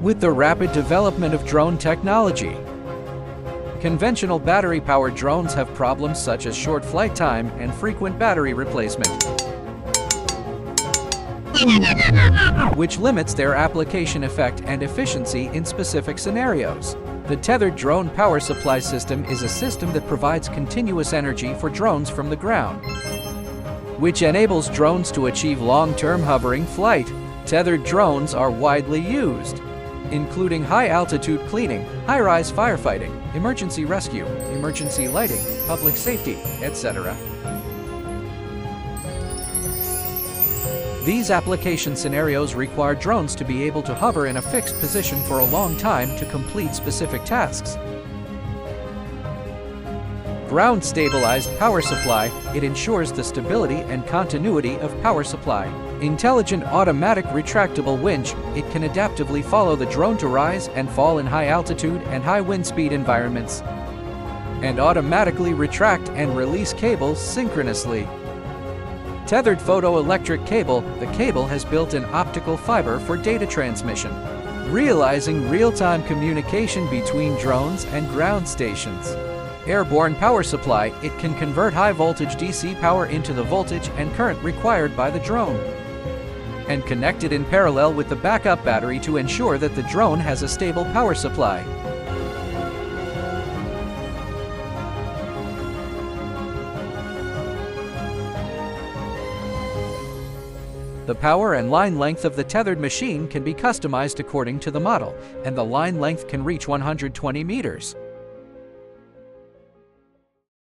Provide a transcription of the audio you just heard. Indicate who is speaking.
Speaker 1: With the rapid development of drone technology, conventional battery-powered drones have problems such as short flight time and frequent battery replacement, which limits their application effect and efficiency in specific scenarios. The tethered drone power supply system is a system that provides continuous energy for drones from the ground, which enables drones to achieve long-term hovering flight. Tethered drones are widely used, including high-altitude cleaning, high-rise firefighting, emergency rescue, emergency lighting, public safety, etc. These application scenarios require drones to be able to hover in a fixed position for a long time to complete specific tasks. Ground-stabilized power supply, it ensures the stability and continuity of power supply. Intelligent automatic retractable winch, it can adaptively follow the drone to rise and fall in high altitude and high wind speed environments, and automatically retract and release cables synchronously. Tethered photoelectric cable, the cable has built-in optical fiber for data transmission, realizing real-time communication between drones and ground stations. Airborne power supply, it can convert high-voltage DC power into the voltage and current required by the drone, and connect it in parallel with the backup battery to ensure that the drone has a stable power supply. The power and line length of the tethered machine can be customized according to the model, and the line length can reach 120 meters.